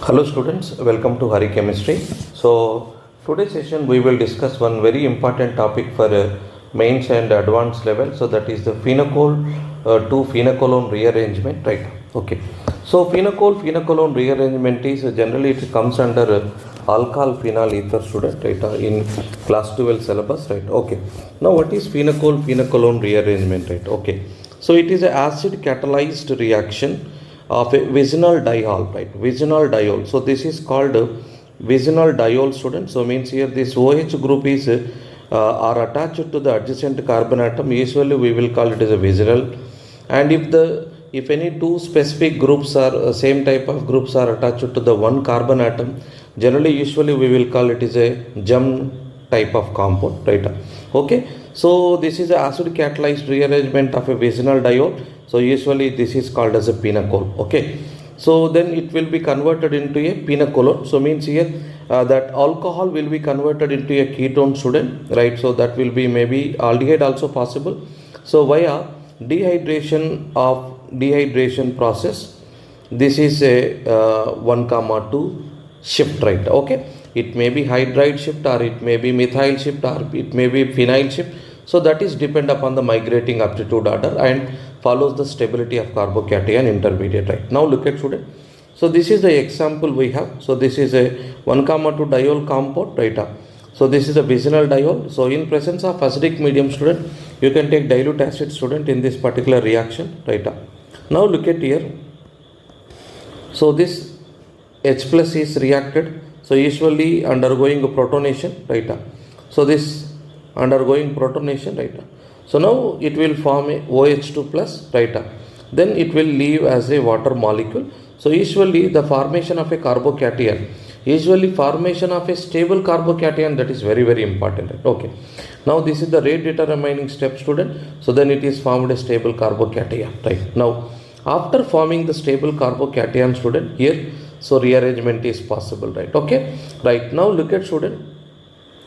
Hello students, welcome to Hari Chemistry. So today's session we will discuss one very important topic for mains and advanced level. So that is the phenol to pinacolone rearrangement, right? Okay. So pinacolone rearrangement is generally it comes under alkyl phenyl ether student, right? In class 12 syllabus, right? Okay. Now what is pinacolone rearrangement, right? Okay. So it is an acid-catalyzed reaction of a vicinal diol, right? Vicinal diol. So this is called vicinal diol, student. So means here this OH group is are attached to the adjacent carbon atom. Usually we will call it as a vicinal. And if any two specific groups are same type of groups are attached to the one carbon atom, generally usually we will call it as a gem type of compound, right? Okay. So this is a acid catalyzed rearrangement of a vicinal diol. So usually this is called as a Pinacol. Okay. So then it will be converted into a Pinacolone. So means here that alcohol will be converted into a ketone, student, right? So that will be maybe aldehyde also possible. So via dehydration process, this is a 1,2 shift, right? Okay. It may be hydride shift, or it may be methyl shift, or it may be phenyl shift. So that is depend upon the migrating aptitude order and follows the stability of carbocation intermediate, right? Now look at student. So this is the example we have. So this is a 1,2 diol compound, right? So this is a vicinal diol. So in presence of acidic medium, student, you can take dilute acid, student, in this particular reaction, right? Now look at here. So this H plus is reacted. So usually undergoing protonation, right? So this undergoing protonation, right? So now it will form a OH2 plus, right? Then it will leave as a water molecule. So usually the formation of a carbocation, usually formation of a stable carbocation, that is very, very important, right? Okay. Now this is the rate determining step, student. So then it is formed a stable carbocation, right? Now after forming the stable carbocation, student, here, so rearrangement is possible, right? Okay. Right. Now look at, student,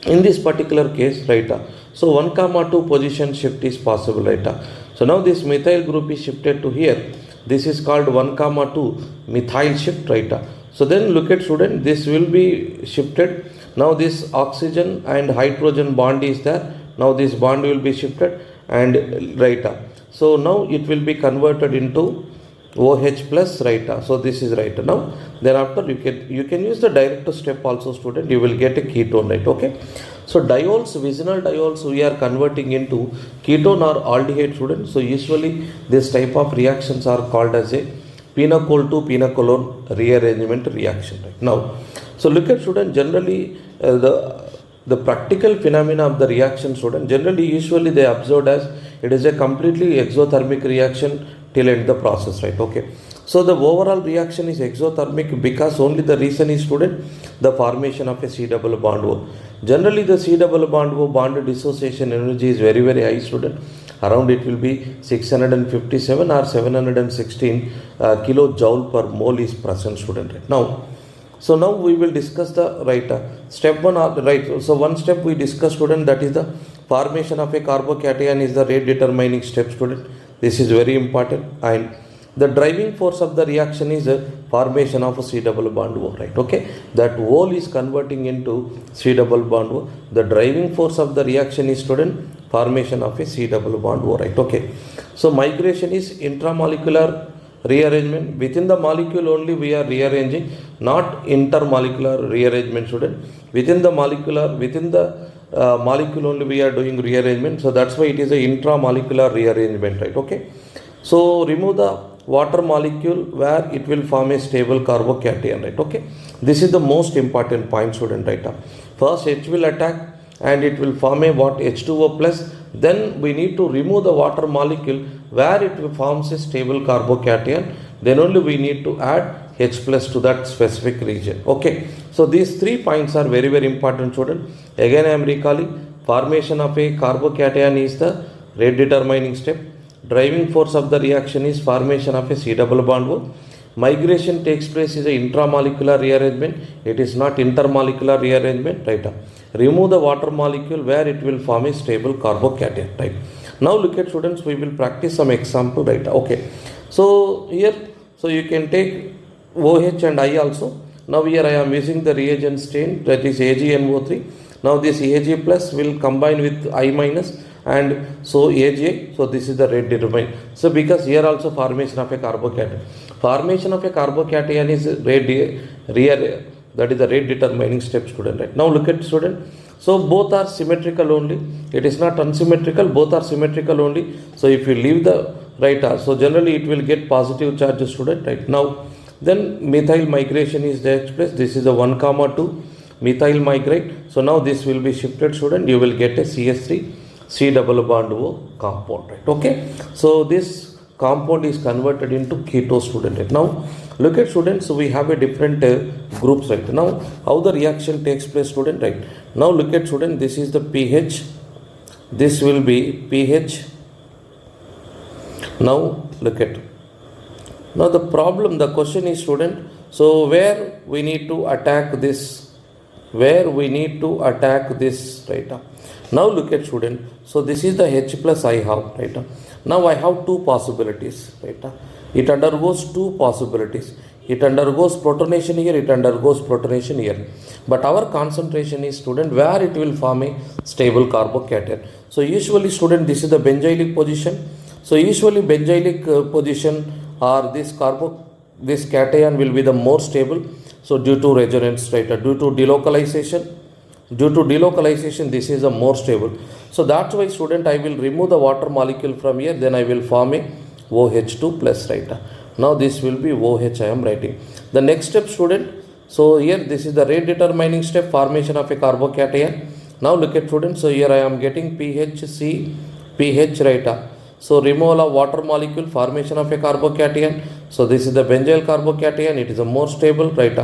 in this particular case, right? So 1,2 position shift is possible, right? So now this methyl group is shifted to here. This is called 1,2 methyl shift, right? So then look at, student, this will be shifted. Now this oxygen and hydrogen bond is there. Now this bond will be shifted, and right. So now it will be converted into OH plus, right? So this is right. Now thereafter you can use the direct step also, student. You will get a ketone, right? Okay. So diols, vicinal diols, we are converting into ketone or aldehyde, student. So usually this type of reactions are called as a Pinacol to pinacolone rearrangement reaction, right? Now, so look at, student, generally the practical phenomena of the reaction, student, generally usually they observed as it is a completely exothermic reaction till end the process, right? Okay. So the overall reaction is exothermic because only the reason is, student, the formation of a C double bond O. Generally the C double bond O bond dissociation energy is very, very high, student. Around it will be 657 or 716 kilojoule per mole is present, student, right? Now, so now we will discuss the step one, right? So one step we discussed, student, that is the formation of a carbocation is the rate determining step, student. This is very important, and the driving force of the reaction is a formation of a C double bond O, right? Okay, that whole is converting into C double bond O. The driving force of the reaction is, student, formation of a C double bond O, right? Okay. So migration is intramolecular rearrangement. Within the molecule only we are rearranging, not intermolecular rearrangement, student. Within the molecule only we are doing rearrangement. So that's why it is a intramolecular rearrangement, right? Okay. So remove the water molecule where it will form a stable carbocation, right? Okay. This is the most important point, student, right? First H will attack and it will form a H2O plus. Then we need to remove the water molecule where it forms a stable carbocation. Then only we need to add H plus to that specific region. Okay. So these 3 points are very, very important, student. Again I am recalling, formation of a carbocation is the rate determining step. Driving force of the reaction is formation of a C double bond O. Migration takes place is a intramolecular rearrangement. It is not intermolecular rearrangement, right? Remove the water molecule where it will form a stable carbocation, right? Now look at, students, we will practice some example, right? Okay. So here, so you can take OH and I also. Now here I am using the reagent stain, that is AgNO3. Now this Ag plus will combine with I minus, and so Ag, so this is the rate determined. So because here also formation of a carbocation. Formation of a carbocation is that is the rate determining step, student. Right? Now look at, student. So both are symmetrical only. It is not unsymmetrical. Both are symmetrical only. So if you leave the right R, so generally it will get positive charge, student. Right? Now then methyl migration is takes place. This is the 1,2 methyl migrate. So now this will be shifted, student. You will get a CS3 C double bond O compound. Right? Okay. So this compound is converted into keto, student. Right? Now look at, students. So we have a different groups. Right? Now how the reaction takes place, student. Right? Now look at, student. This is the pH. This will be pH. Now look at. Now the problem, the question is, student. So where we need to attack this? Where we need to attack this? Right? Now look at, student. So this is the H plus I have. Right? Now I have two possibilities. Right? It undergoes two possibilities. It undergoes protonation here, it undergoes protonation here. But our concentration is, student, where it will form a stable carbocation. So usually, student, this is the benzylic position. So usually benzylic position or this cation will be the more stable. So due to resonance, right? Due to delocalization, this is the more stable. So that's why, student, I will remove the water molecule from here, then I will form a OH2 plus, right? Now this will be OH I am writing. The next step, student. So here this is the rate determining step, formation of a carbocation. Now look at, student. So here I am getting PHC, PH, right? So removal of water molecule, formation of a carbocation. So this is the benzyl carbocation. It is a more stable, right?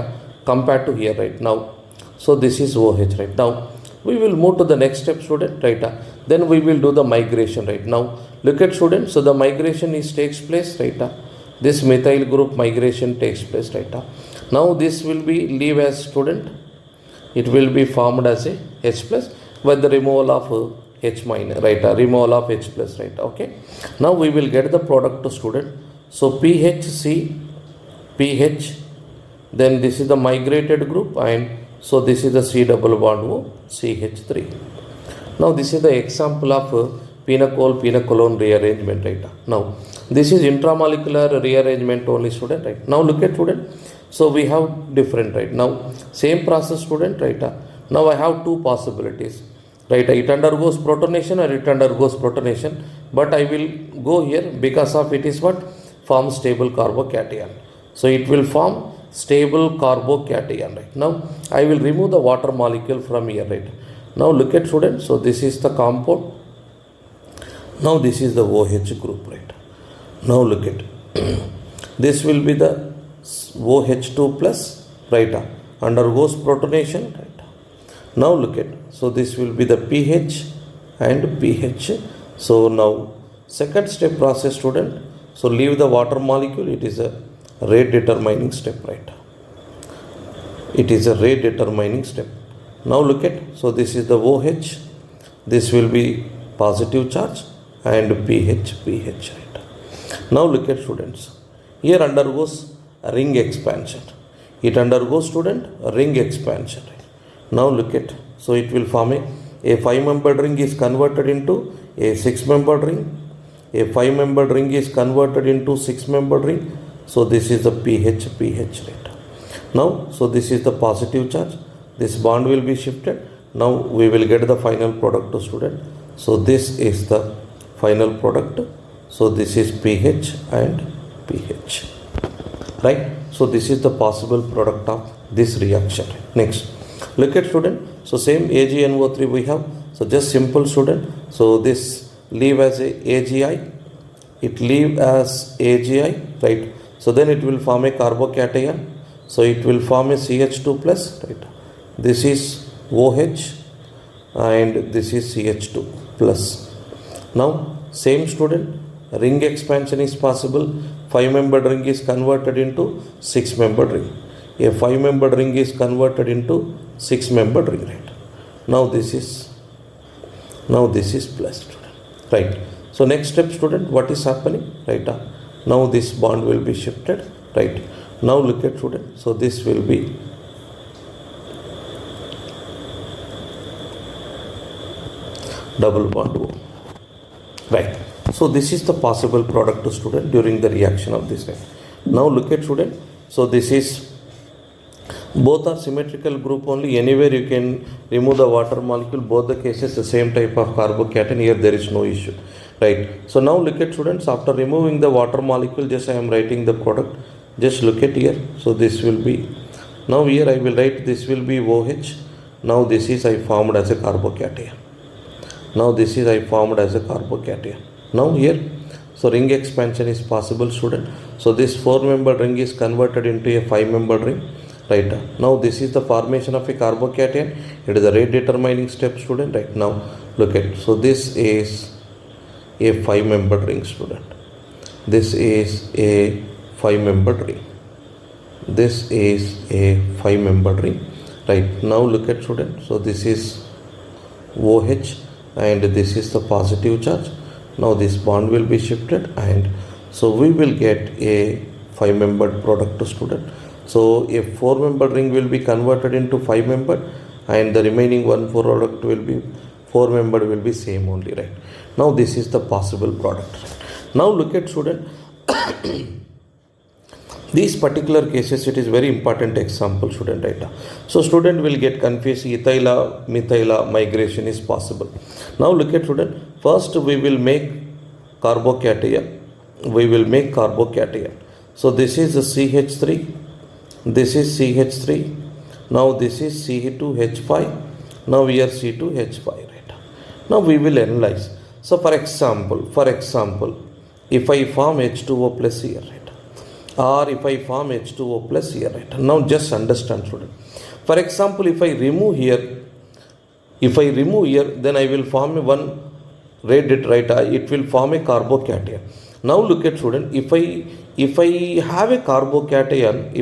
Compared to here, right? Now, so this is OH, right? Now we will move to the next step, student, right? Then we will do the migration, right? Now look at, student. So the migration takes place, right? This methyl group migration takes place, right? Now this will be leave as, student. It will be formed as a H plus with the removal of H minus, right? Removal of H plus, right? Okay. Now we will get the product to, student. So PHC, PH, then this is the migrated group, and so this is the C double bond O, CH3. Now this is the example of Pinacolone rearrangement, right? Now this is intramolecular rearrangement only, student, right? Now look at, student. So we have different, right? Now same process, student, right? Now I have two possibilities, right? It undergoes protonation or it undergoes protonation, but I will go here because of it is what? Form stable carbocation. So it will form stable carbocation, right? Now I will remove the water molecule from here, right? Now look at, student. So this is the compound. Now this is the OH group, right? Now look at this will be the OH2 plus, right? Undergoes protonation, right? Now look at, so this will be the pH and pH. So now second step process, student. So leave the water molecule. It is a rate determining step, right? It is a rate determining step. Now look at, so this is the OH. This will be positive charge and pH, right? Now look at, students. Here undergoes a ring expansion. It undergoes, student, a ring expansion, right? Now look at, so it will form a 5-membered ring is converted into a 6-membered ring. A 5-membered ring is converted into 6-membered ring. So this is the pH, right? Now, so this is the positive charge. This bond will be shifted. Now we will get the final product to, student. So this is the final product. So this is pH and pH, right? So this is the possible product of this reaction. Next, look at, student. So same AgNO3 we have. So just simple, student. So this leave as a AgI. It leave as AgI, right? So then it will form a carbocation. So it will form a CH2 plus, right? This is OH and this is CH2 plus. Now same, student. Ring expansion is possible. 5-membered ring is converted into 6-membered ring. A 5-membered ring is converted into 6-membered ring, right? Now this is plus, student, right? So next step, student, what is happening, right? Now this bond will be shifted, right? Now look at student. So this will be double bond O. Right. So this is the possible product to student during the reaction of this. Now look at student. So this is both are symmetrical group only. Anywhere you can remove the water molecule. Both the cases the same type of carbocation. Here there is no issue. Right. So now look at students. After removing the water molecule, just I am writing the product. Just look at here. So this will be, now here I will write this will be OH. Now this is I formed as a carbocation. Now this is I formed as a carbocation. Now here, so ring expansion is possible student. So this 4-membered ring is converted into a 5-membered ring. Right. Now this is the formation of a carbocation. It is a rate determining step student. Right. Now look at, so this is a 5-membered ring student. This is a 5-membered ring. This is a 5-membered ring. Right. Now look at student. So this is OH and this is the positive charge. Now this bond will be shifted and so we will get a 5-membered product to student. So a 4-membered ring will be converted into 5-membered and the remaining one product will be 4-membered will be same only, right? Now this is the possible product. Now look at student. These particular cases, it is very important example student, right? So student will get confused, ethyla, methyla migration is possible. Now look at student, first we will make carbocation. We will make carbocation. So this is the CH3, this is CH3, now this is C2H5, now here C2H5, right? Now we will analyze. So for example, if I form H2O plus here, right? Or if I form H2O plus here, right? Now just understand student. For example, if I remove here, then I will form one red, right? It will form a carbocation. Now look at student, if I have a carbocation,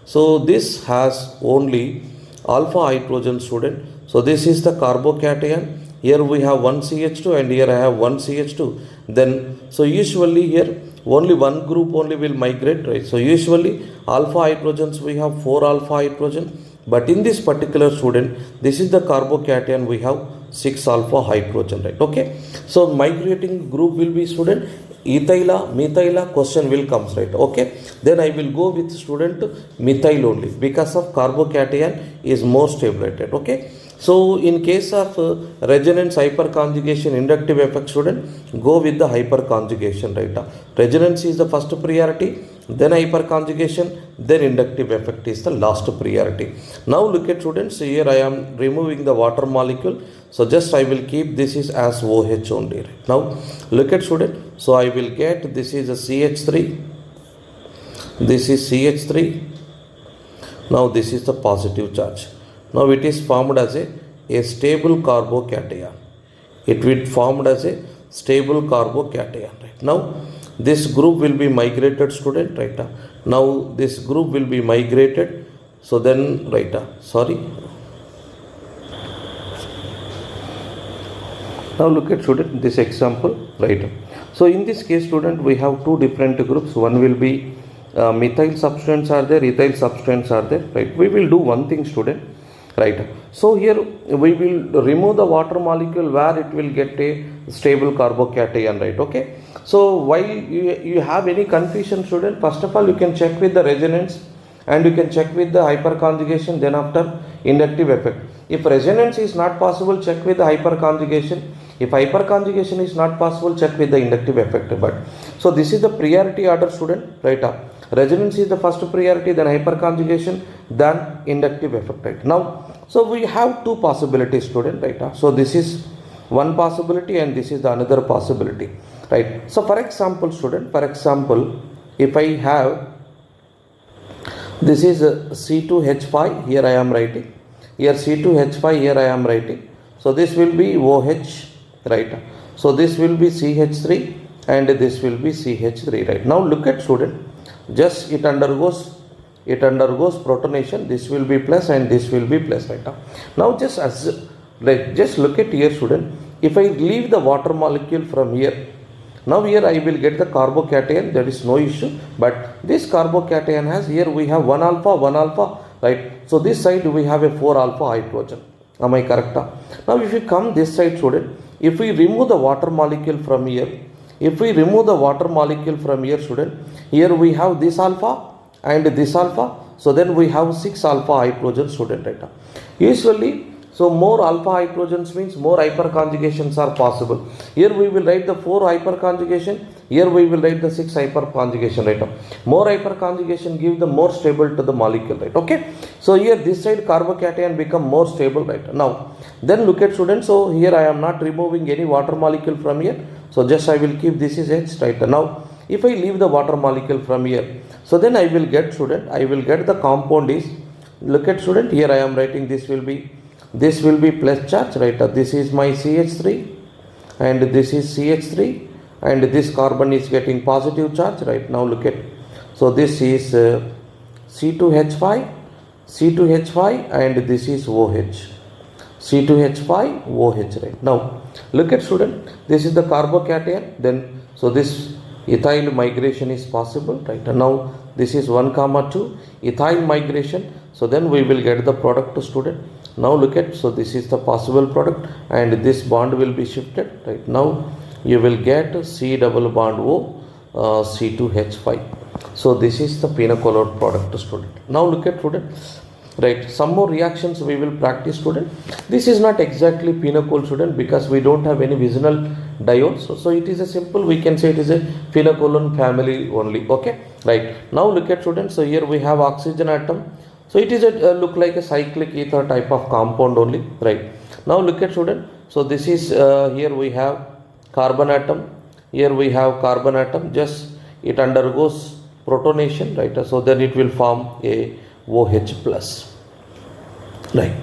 so this has only alpha hydrogen student. So this is the carbocation. Here we have one CH2 and here I have one CH2. Then, so usually here only one group only will migrate, right? So usually alpha hydrogens we have 4 alpha hydrogen, but in this particular student, this is the carbocation, we have 6 alpha hydrogen, right? Okay. So migrating group will be student ethyla, methyla, question will comes, right? Okay. Then I will go with student methyl only because of carbocation is more stable, right? Okay. So in case of resonance hyperconjugation inductive effect student, go with the hyperconjugation, right? Resonance is the first priority, then hyperconjugation, then inductive effect is the last priority. Now look at students, here I am removing the water molecule. So just I will keep this is as OH only. Right? Now look at student, so I will get this is a CH3, this is CH3, now this is the positive charge. Now it is formed as a stable carbocation. It will formed as a stable carbocation. Right? Now this group will be migrated student, right? Now this group will be migrated. So then, right? Sorry. Now look at student this example, right? So in this case student we have two different groups. One will be methyl substance are there, ethyl substance are there, right? We will do one thing student. Right. So here we will remove the water molecule where it will get a stable carbocation, right? Okay. So while you have any confusion student, first of all you can check with the resonance and you can check with the hyperconjugation, then after inductive effect. If resonance is not possible, check with the hyperconjugation. If hyperconjugation is not possible, check with the inductive effect. But so this is the priority order student, right? Resonance is the first priority, then hyperconjugation, then inductive effect, right? Now, so we have two possibilities student, right? So this is one possibility and this is the another possibility, right? So for example student, if I have, this is C2H5, here I am writing, here C2H5, here I am writing. So this will be OH, right? So this will be CH3 and this will be CH3, right? Now look at student, just it undergoes protonation. This will be plus and this will be plus, right? Now just look at here student, if I leave the water molecule from here, Now here I will get the carbocation, there is no issue, but this carbocation has, here we have 1 alpha, right? So this side we have a 4 alpha hydrogen. Am I correct? Now if you come this side, student, if we remove the water molecule from here, student, here we have this alpha and this alpha. So then we have 6 alpha hydrogen, student, right? Usually, so more alpha hydrogens means more hyperconjugations are possible. Here we will write the 4 hyperconjugation. Here we will write the 6 hyperconjugation, right? More hyperconjugation give the more stable to the molecule, right? Okay. So here this side carbocation become more stable, right? Now, then look at, students. So here I am not removing any water molecule from here. So just I will keep this is H, right? Now, if I leave the water molecule from here, so then I will get, student, I will get the compound is, look at, student, here I am writing this will be plus charge, right? This is my CH3 and this is CH3 and this carbon is getting positive charge, right? Now look at, so this is C2H5 and this is OH, C2H5 OH, right? Now look at, student, this is the carbocation, then so this ethyl migration is possible, right? Now this is 1, 2 ethyl migration, so then we will get the product, student. Now look at, so this is the possible product and this bond will be shifted, right? Now you will get C double bond O, C2H5. So this is the Pinacol product, student. Now look at, student, right? Some more reactions we will practice, student. This is not exactly Pinacol, student, because we don't have any vicinal diols. So it is a simple, we can say it is a Pinacolone family only, okay? Right. Now look at, student, so here we have oxygen atom. So it is a look like a cyclic ether type of compound only, right? Now look at, student, so this is here we have carbon atom, just it undergoes protonation, right? So then it will form a OH plus, right?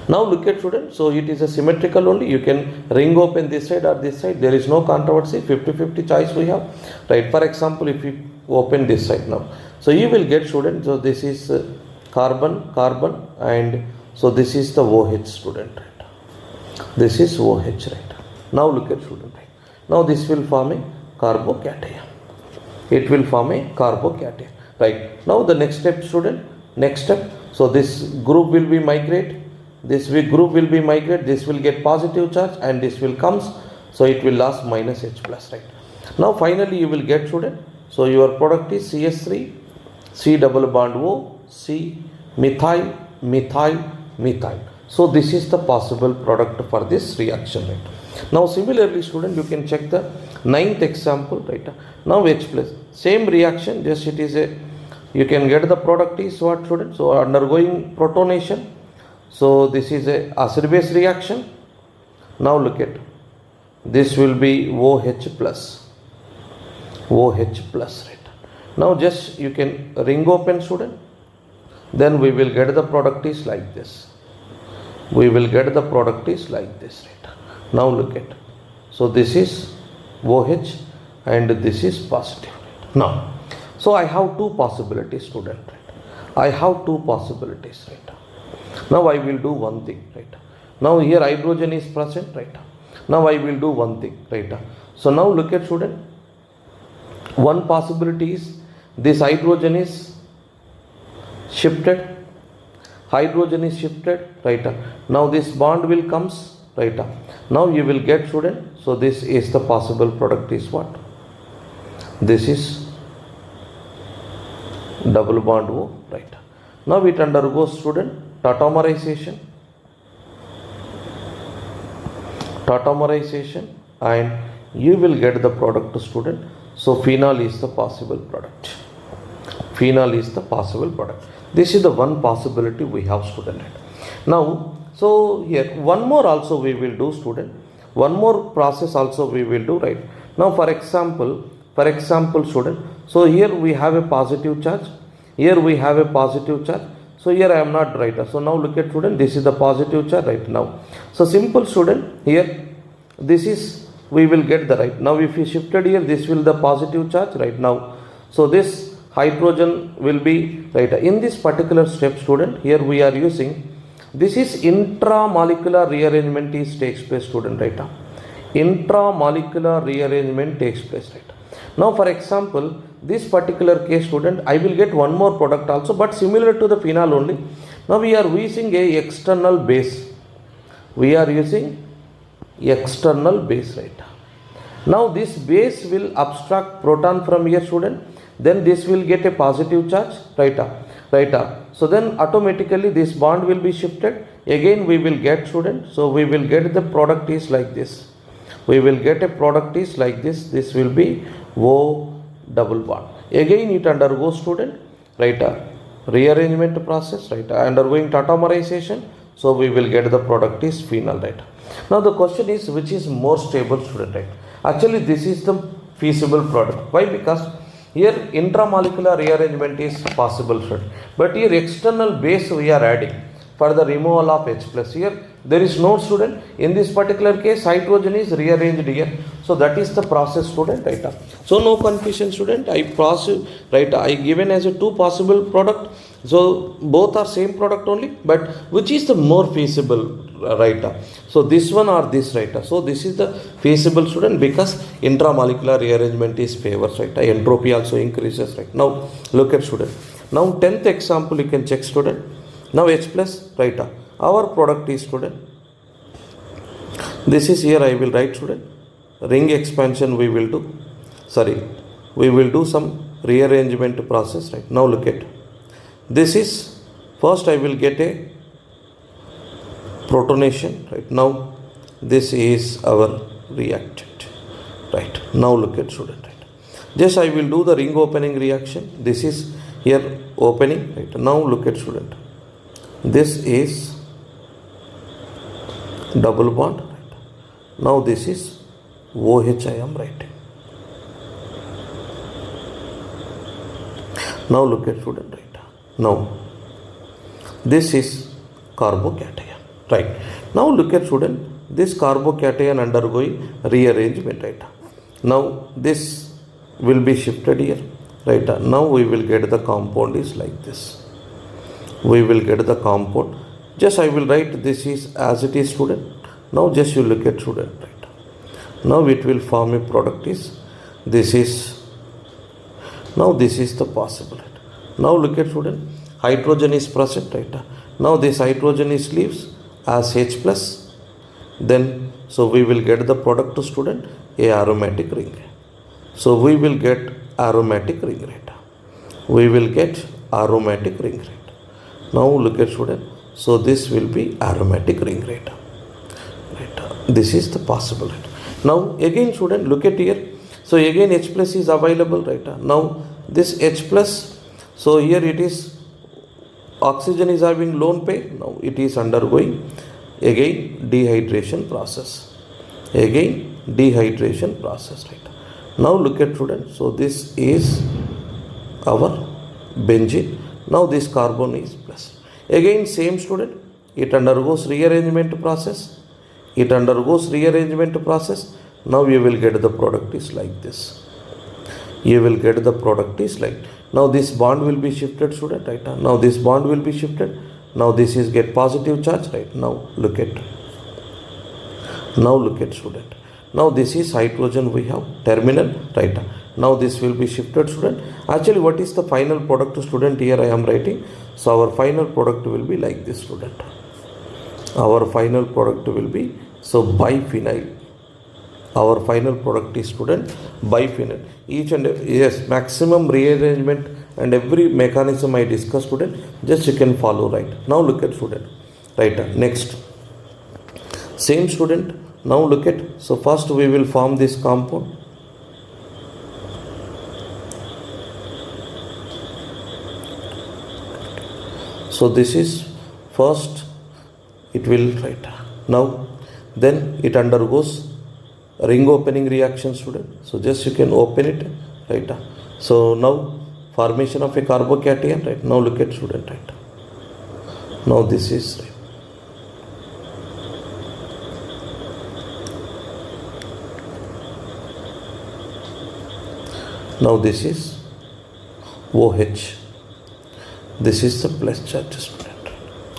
Now look at, student, so it is a symmetrical only, you can ring open this side or this side, there is no controversy, 50-50 choice we have, right? For example, if you open this side now, so you will get, student, so this is carbon and so this is the OH, student, right? This is OH, right? Now look at, student, right? Now this will form a carbocation, it will form a carbocation, right? Now the next step, student, so this group will be migrate, this group will be migrate, this will get positive charge and this will comes, so it will last minus H plus, right? Now finally you will get, student, so your product is CH3, C double bond O, C methyl. So this is the possible product for this reaction, right? Now similarly, student, you can check the 9th example, right? Now H plus, same reaction, just it is a, you can get the product is what, student? So undergoing protonation. So this is a acid base reaction. Now look at, this will be OH plus, right? Now just you can ring open, student, then we will get the product is like this, right? Now look at, so this is OH and this is positive, right? Now, so I have two possibilities, student, right? Right? Now I will do one thing, right? Now here hydrogen is present, right? Now I will do one thing, right? So now look at, student, one possibility is this hydrogen is shifted, right? Now this bond will comes, right? Now you will get, student, so this is the possible product is what? This is double bond O, right? Now it undergoes, student, tautomerization, and you will get the product, student. So phenol is the possible product. This is the one possibility we have, student. Now, so here one more also we will do, student. One more process also we will do, right? Now for example, student, so here we have a positive charge, so here I am not right. So now look at, student, this is the positive charge right now. So simple, student, here this is, we will get the right. Now if you shifted here, this will the positive charge right now. So this hydrogen will be right. In this particular step, student, here we are using, this is intramolecular rearrangement is takes place, student, right? intramolecular rearrangement takes place, right? Now for example, this particular case student, I will get one more product also, but similar to the phenol only. Now we are using a external base, we are using external base, right? Now this base will abstract proton from here student, then this will get a positive charge, right? Right. So then automatically this bond will be shifted, again we will get student, so we will get the product is like this, we will get a product is like this, this will be O double bond, again it undergoes student, right, rearrangement process, right, undergoing tautomerization, so we will get the product is phenol, right? Now the question is which is more stable student, right? Actually this is the feasible product. Why? Because here intramolecular rearrangement is possible student, but here external base we are adding for the removal of H plus. Here there is no student, in this particular case hydrogen is rearranged here, so that is the process student, right? So no confusion student, I process, right, I given as a two possible product, so both are same product only, but which is the more feasible, right? So this one or this, right? So this is the feasible student because intramolecular rearrangement is favors, right? Entropy also increases, right? Now look at student, now 10th example you can check student. Now H plus, right, our product is student, this is here I will write student, ring expansion we will do, sorry, we will do some rearrangement process, right? Now look at, this is first I will get a protonation, right? Now this is our reactant, right? Now look at student, right? Just I will do the ring opening reaction, this is here opening, right? Now look at student, this is double bond, right? Now this is OH I am writing. Now look at student, right? Now this is carbocation, right? Now look at student, this carbocation undergoing rearrangement, right? Now this will be shifted here, right? Now we will get the compound is like this, we will get the compound, just I will write this is as it is student. Now just you look at student, right? Now it will form a product is, this is, now this is the possible, right? Now look at student, hydrogen is present, right? Now this hydrogen is leaves as H plus, then so we will get the product to student a aromatic ring, so we will get aromatic ring, right? We will get aromatic ring, right? Now look at student, so this will be aromatic ring, right? Right, this is the possible, right? Now again student look at here, so again H plus is available, right? Now this H plus, so here it is oxygen is having lone pair, now it is undergoing again dehydration process, again dehydration process, right? Now look at student, so this is our benzene, now this carbon is plus, again same student, it undergoes rearrangement process, it undergoes rearrangement process, now you will get the product is like this, you will get the product is like, now this bond will be shifted student, right? Now this bond will be shifted, now this is get positive charge, right? Now look at student, now this is hydrogen we have terminal, right? Now this will be shifted student, actually what is the final product student, here I am writing, so our final product will be like this student, our final product will be, so biphenyl, our final product is student biphenyl, each and yes maximum rearrangement and every mechanism I discussed student, just you can follow, right? Now look at student, right? Next same student, now look at, so first we will form this compound, so this is first it will, right? Now then it undergoes ring opening reaction student, so just you can open it, right? So now formation of a carbocation, right? Now look at student, right? Now this is, right? Now this is OH, this is the plus charge student,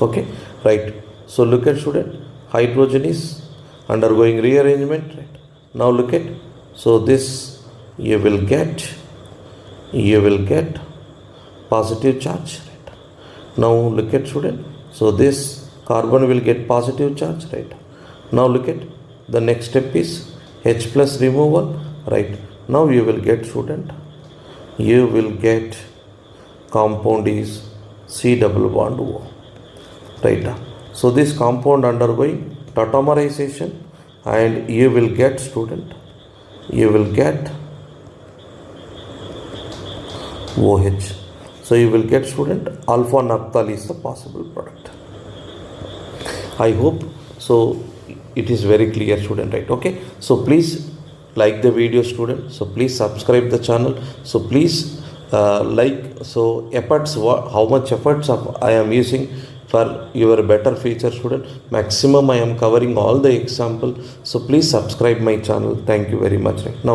okay, right? So look at student, hydrogen is undergoing rearrangement, right? Now look at, so this you will get positive charge, right? Now look at student, so this carbon will get positive charge, right? Now look at the next step is H plus removal, right? Now you will get student, you will get compound is C double bond O, right? So this compound undergoing tautomerization, and you will get student, you will get OH. So you will get student alpha naphthalene is the possible product. I hope so it is very clear student, right? Okay, so please like the video student, so please subscribe the channel, so please so efforts, how much efforts I am using for your better future student, maximum I am covering all the example, so please subscribe my channel. Thank you very much. Right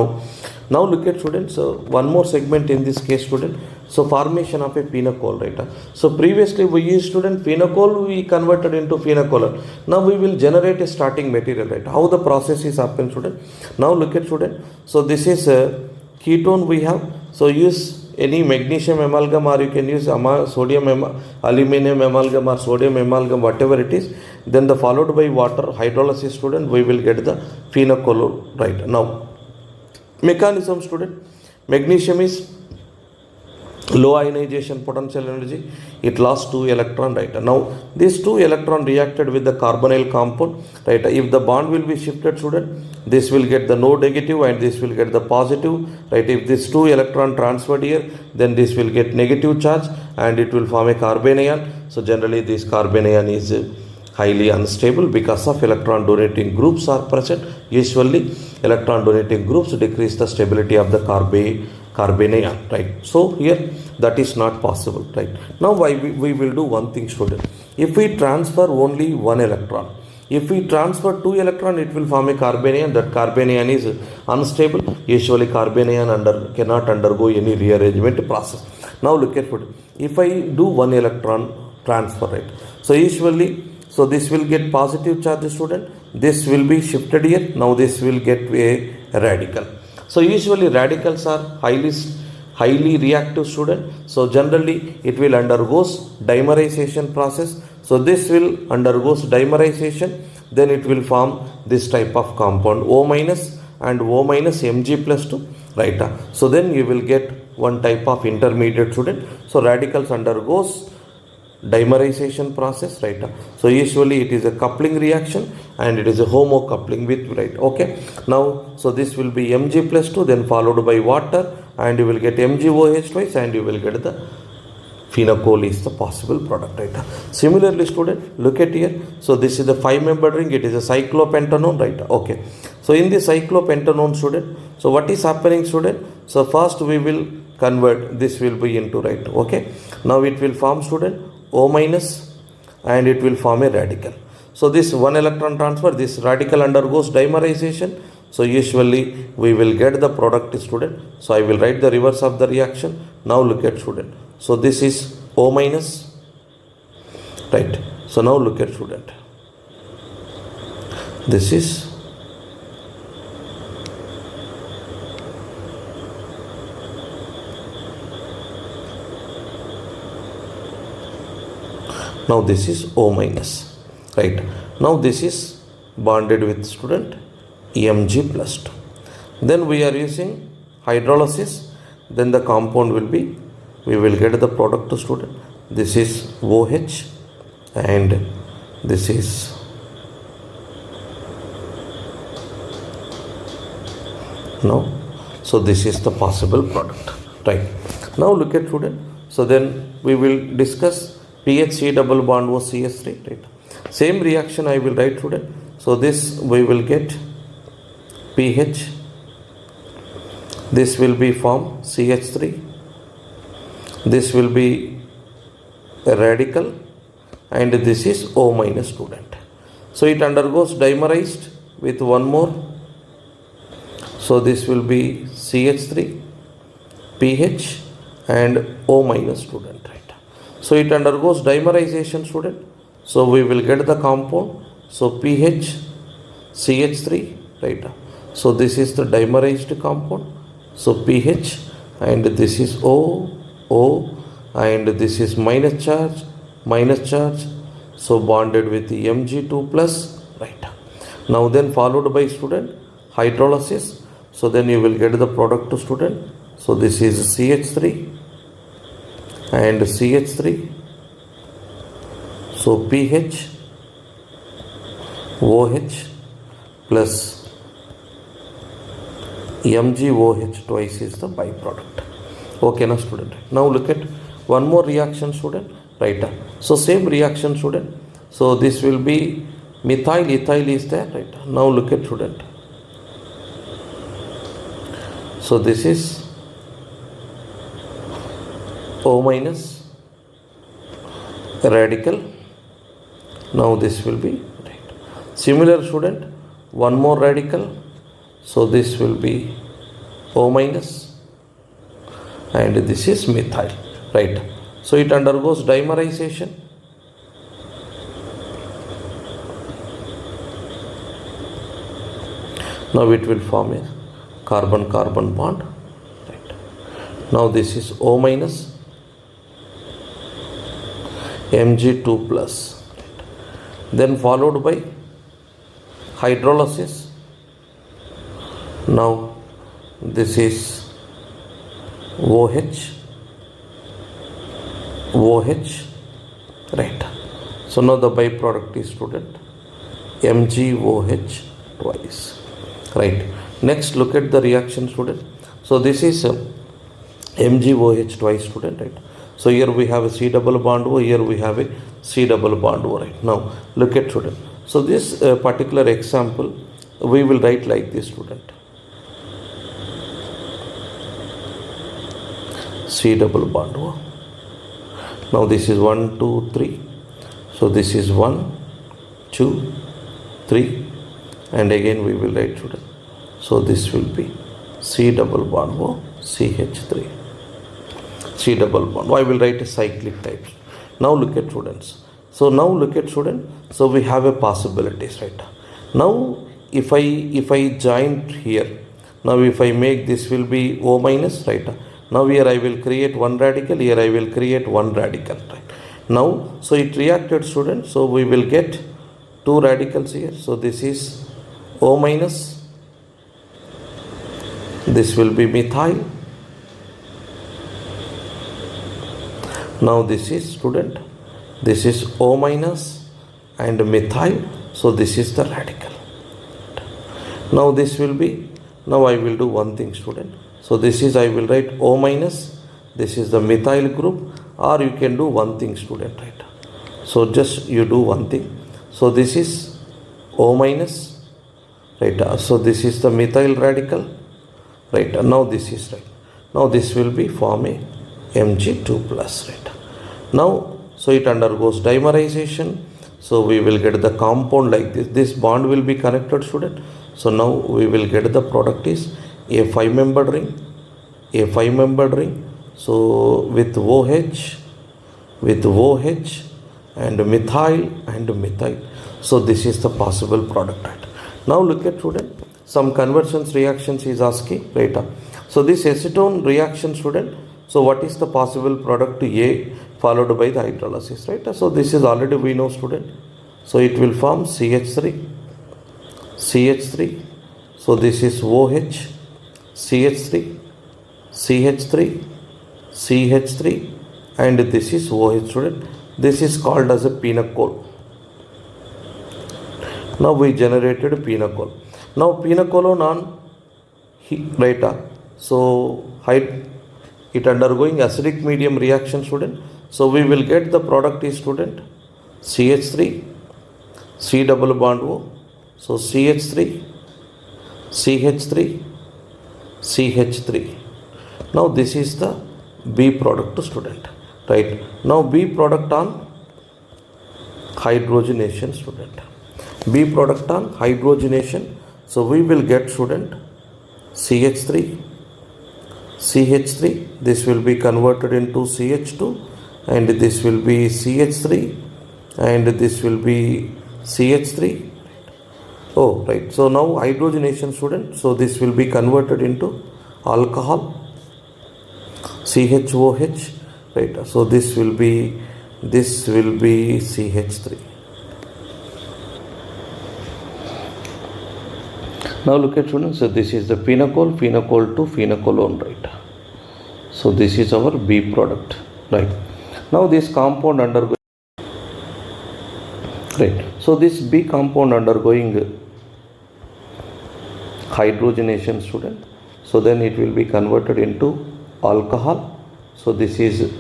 now look at students, so one more segment in this case student, so formation of a Pinacol, right? So previously we used student Pinacol, we converted into Pinacolone. Now we will generate a starting material, right? How the process is happen student? Now look at student, so this is a ketone we have, so use any magnesium amalgam, or you can use aluminum amalgam or sodium amalgam, whatever it is, then the followed by water hydrolysis student, we will get the Pinacol, right? Now mechanism student, magnesium is low ionization potential energy, it lost 2 electron, right? Now these 2 electron reacted with the carbonyl compound, right? If the bond will be shifted student, this will get the no negative and this will get the positive, right? If this 2 electron transferred here, then this will get negative charge and it will form a carbon ion. So generally this carbon ion is highly unstable because of electron donating groups are present. Usually electron donating groups decrease the stability of the carbon ion, right? So here that is not possible, right? Now we will do one thing student, if we transfer only 1 electron, if we transfer 2 electron, it will form a carbon ion. That carbon ion is unstable. Usually carbon ion cannot undergo any rearrangement process. Now look at it, if I do 1 electron transfer, right? So usually, so this will get positive charge student, this will be shifted here, now this will get a radical. So usually radicals are highly reactive student, so generally it will undergoes dimerization process. So this will undergoes dimerization, then it will form this type of compound O minus and O minus Mg plus 2, right? So then you will get one type of intermediate student. So radicals undergoes dimerization process, right? So usually it is a coupling reaction and it is a homo coupling with, right? Okay, now so this will be Mg plus 2, then followed by water, and you will get MgOH twice and you will get the Pinacol is the possible product, right? Similarly student, look at here, so this is the 5-membered ring, it is a cyclopentanone, right? Okay, so in the cyclopentanone student, so what is happening student? So first we will convert, this will be into, right? Okay, now it will form student O minus and it will form a radical. So this 1 electron transfer, this radical undergoes dimerization. So usually we will get the product student. So I will write the reverse of the reaction. Now look at student. So this is O minus, right? So now look at student. This is now this is O minus, right? Now this is bonded with student Mg plus 2. Then we are using hydrolysis, then the compound will be, we will get the product to student. This is OH and this is no. So this is the possible product, right? Now look at student. So then we will discuss pH C double bond O CH3, right? Same reaction I will write student. So this we will get pH, this will be form CH3, this will be a radical and this is O minus student. So it undergoes dimerized with one more. So this will be CH3, pH and O minus student, right? So it undergoes dimerization student. So we will get the compound. So pH CH3, right? So this is the dimerized compound. So pH, and this is O, and this is minus charge. So bonded with the Mg2 plus, right. Now then followed by student hydrolysis. So then you will get the product to student. So this is CH3 and CH3. So pH, OH plus MgOH twice is the byproduct. Okay, now student. Now look at one more reaction, student. Right. So same reaction, student. So this will be methyl is there. Right. Now look at, student. So this is O minus radical. Now this will be right. Similar, student. One more radical. So this will be O minus, and this is methyl, right. So it undergoes dimerization. Now it will form a carbon-carbon bond, right. Now this is O minus, Mg2 plus, right. Then followed by hydrolysis. Now this is OH, right. So now the byproduct is, student, MgOH twice, right. Next look at the reaction, student. So this is MgOH twice, student, right. So here we have a C double bond O, here we have a C double bond O, right. Now look at, student. So this particular example we will write like this, student. C double bond O. Now this is 1, 2, 3. So this is 1, 2, 3, and again we will write, student. So this will be C double bond O, CH3. C double bond. I will write a cyclic type. Now look at, students. So now look at, student. So we have a possibilities, right. Now if I join here, now if I make this will be O minus, right. Now here I will create one radical, here I will create one radical, right. Now, so it reacted, student. So we will get two radicals here. So this is O minus, this will be methyl. Now this is, student, this is O minus and methyl. So this is the radical. Now this will be, now I will do one thing, student. So this is, I will write O minus, this is the methyl group, or you can do one thing, student, right. So just you do one thing. So this is O minus, right. So this is the methyl radical, right. Now this is, right. Now this will be form a Mg2 plus, right. Now, so it undergoes dimerization. So we will get the compound like this. This bond will be connected, student. So now we will get the product is a 5-membered ring, so with OH and methyl, so this is the possible product, right. Now look at, student, some conversions reactions is asking, right. So this acetone reaction, student, so what is the possible product to A followed by the hydrolysis, right. So this is already we know, student. So it will form CH3, so this is OH, CH3, and this is OH, student. This is called as a Pinacol. Now we generated Pinacol. Now Pinacolone on, right. So it undergoing acidic medium reaction, student. So we will get the product is, student, CH3, C double bond O. So CH3, CH3. Now this is the B product, student, right. Now B product on hydrogenation, student. B product on hydrogenation. So we will get, student, CH3, this will be converted into CH2, and this will be CH3, and this will be CH3. Oh, right. So now hydrogenation, student. So this will be converted into alcohol, CHOH, right. So this will be CH3. Now look at, students. So this is the Pinacol to Pinacolone, right. So this is our B product, right. Now this compound undergoing, right. So this B compound undergoing hydrogenation, student. So then it will be converted into alcohol. So this is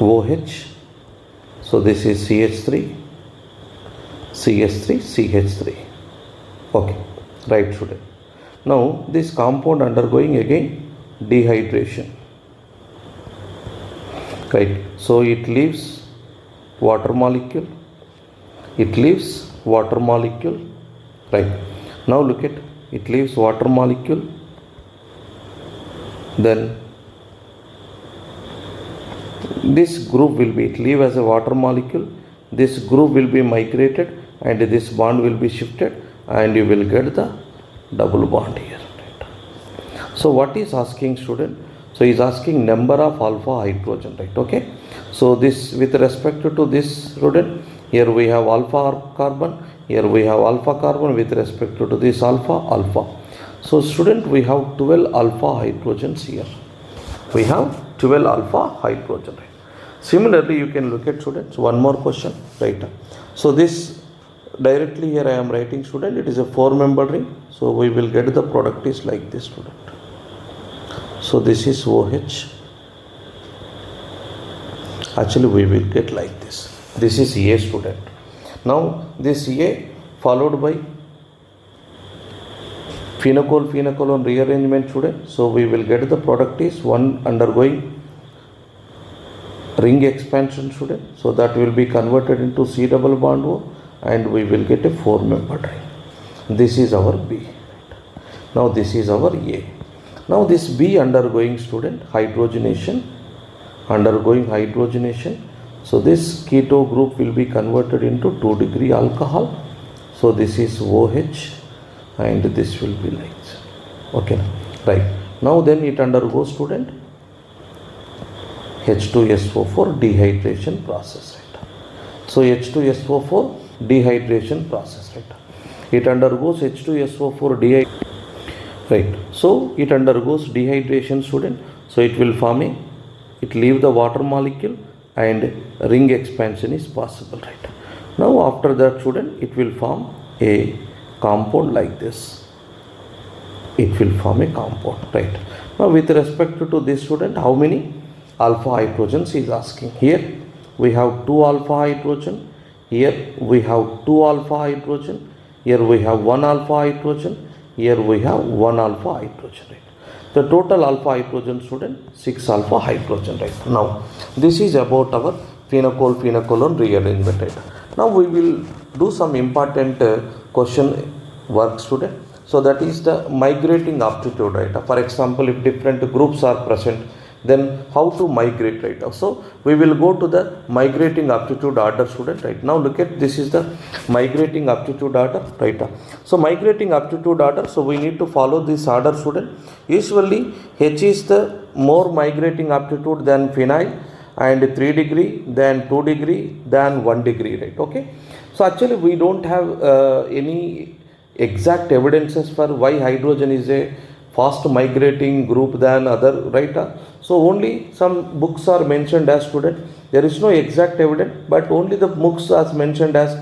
OH. So this is CH3, CH3. Okay, right, student. Now this compound undergoing again dehydration, right. So it leaves water molecule, right. Now look at, it leaves water molecule, then this group will be, it leave as a water molecule, this group will be migrated and this bond will be shifted and you will get the double bond here, right. So what is asking, student? So he is asking number of alpha hydrogen, right. Okay, so this with respect to this, student, here we have alpha carbon, here we have alpha carbon with respect to this alpha. So student, we have 12 alpha hydrogens here. We have 12 alpha hydrogen, right. Similarly, you can look at, students, one more question, right. So this directly here I am writing, student, it is a 4-member ring. So we will get the product is like this, student. So this is OH. Actually we will get like this. This is A, student. Now this A followed by Pinacolone rearrangement, student. So we will get the product is one undergoing ring expansion, student. So that will be converted into C double bond O and we will get a 4-member ring. This is our B. Now this is our A. Now this B undergoing, student, hydrogenation. So this keto group will be converted into 2-degree alcohol. So this is OH and this will be like this. Okay, right. Now then it undergoes, student, H2SO4 dehydration process, right. So H2SO4 dehydration process, right. It undergoes H2SO4 dehydration, right. So it undergoes dehydration, student. So it will form it leave the water molecule and ring expansion is possible, right. Now after that, student, it will form a compound like this. It will form a compound, right. Now with respect to this, student, how many alpha hydrogens is asking? Here we have 2 alpha hydrogen, here we have 2 alpha hydrogen, here we have 1 alpha hydrogen, here we have 1 alpha hydrogen, right. The total alpha hydrogen, student, 6 alpha hydrogen, right. Now this is about our Pinacolone rearrangement, right. Now we will do some important question work, student. So that is the migrating aptitude, right. For example, if different groups are present, then how to migrate, right. So we will go to the migrating aptitude order, student, right. Now look at, this is the migrating aptitude order, right. So migrating aptitude order, so we need to follow this order, student. Usually H is the more migrating aptitude than phenyl, and 3 degree, then 2 degree, then 1 degree, right. Okay, so actually we don't have any exact evidences for why hydrogen is a fast migrating group than other, right. So only some books are mentioned as, student. There is no exact evidence, but only the books as mentioned as,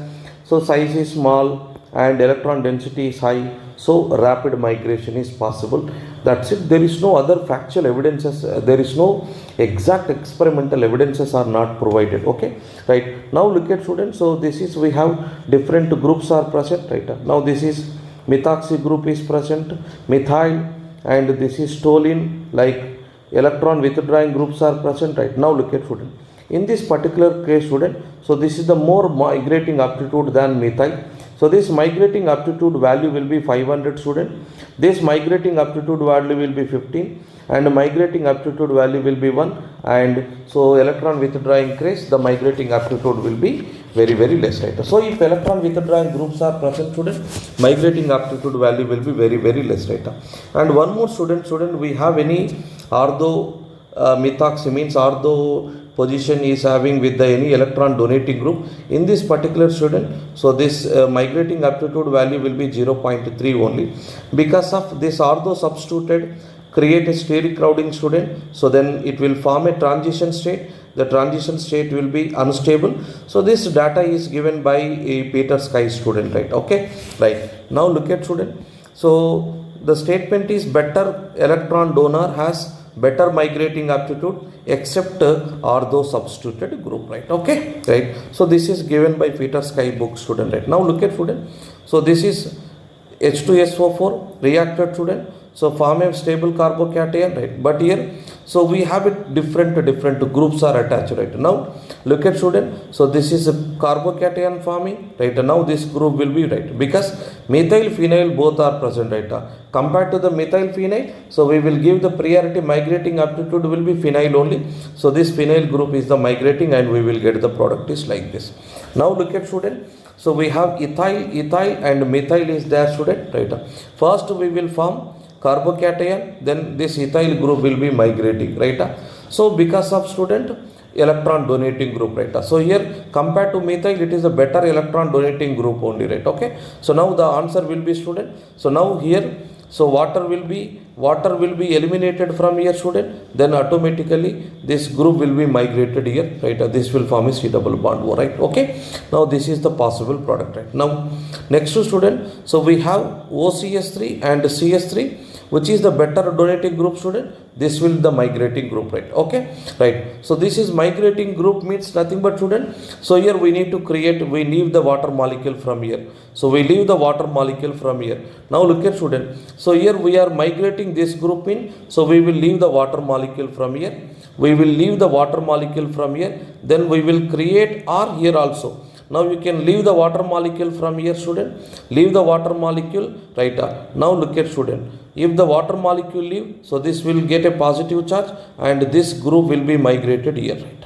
so size is small and electron density is high, so rapid migration is possible. That's it. There is no other factual evidences. There is no exact experimental evidences are not provided. Okay, right. Now look at, students. So this is, we have different groups are present, right. Now this is methoxy group is present, methyl, and this is toluene, like electron withdrawing groups are present, right. Now look at, student, in this particular case, student, so this is the more migrating aptitude than methyl. So this migrating aptitude value will be 500, student. This migrating aptitude value will be 15. and migrating aptitude value will be 1, and so electron withdrawing increase, the migrating aptitude will be very, very less, right? So if electron withdrawing groups are present, student, migrating aptitude value will be very, very less, right? And one more, student, we have any ortho methoxy, means ortho position is having with the any electron donating group in this particular, student. So this migrating aptitude value will be 0.3 only, because of this ortho substituted create a steric crowding, student. So then it will form a transition state. The transition state will be unstable. So this data is given by a Peter Sky, student, right? Okay, right. Now look at, student. So the statement is better electron donor has better migrating aptitude except ortho substituted group, right? Okay, right. So this is given by Peter Sky book, student, right? Now look at, student. So this is H2SO4 reacted, student. So form a stable carbocation, right? But here, so we have it different groups are attached, right? Now look at, student. So this is a carbocation forming, right? Now this group will be, right, because methyl phenyl both are present, right? Compared to the methyl phenyl, so we will give the priority migrating aptitude will be phenyl only. So this phenyl group is the migrating, and we will get the product is like this. Now look at, student. So we have ethyl and methyl is there, student, right? First we will form carbocation, then this ethyl group will be migrating, right? So because of, student, electron donating group, right? So here compared to methyl, it is a better electron donating group only, right? Okay, so now the answer will be, student. So now here, so water will be eliminated from here, student. Then automatically this group will be migrated here, right? This will form a C double bond O, right? Okay, now this is the possible product, right? Now next to, student, so we have OCS3 and CS3, which is the better donating group, student. This will the migrating group, right? Okay, right. So this is migrating group means nothing but, student. So here we need to create, we leave the water molecule from here. So we leave the water molecule from here. Now look at, student. So here we are migrating this group in. So we will leave the water molecule from here. We will leave the water molecule from here. Then we will create R here also. Now you can leave the water molecule from here, student. Leave the water molecule, right? Now look at, student. If the water molecule leave, so this will get a positive charge, and this group will be migrated here, right?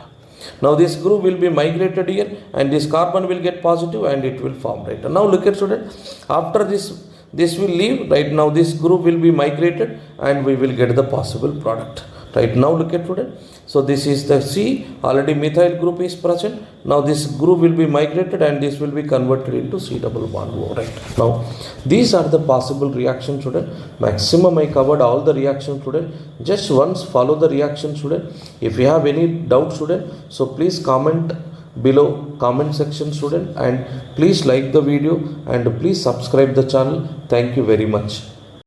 Now this group will be migrated here, and this carbon will get positive, and it will form, right? Now look at, student. After this will leave, right? Now this group will be migrated, and we will get the possible product, right? Now look at, student. So this is the C, already methyl group is present. Now this group will be migrated, and this will be converted into C double bond O, right? Now these are the possible reactions, student. Maximum I covered all the reactions, student. Just once follow the reaction, student. If you have any doubt, student, so please comment below comment section, student, and please like the video, and please subscribe the channel. Thank you very much.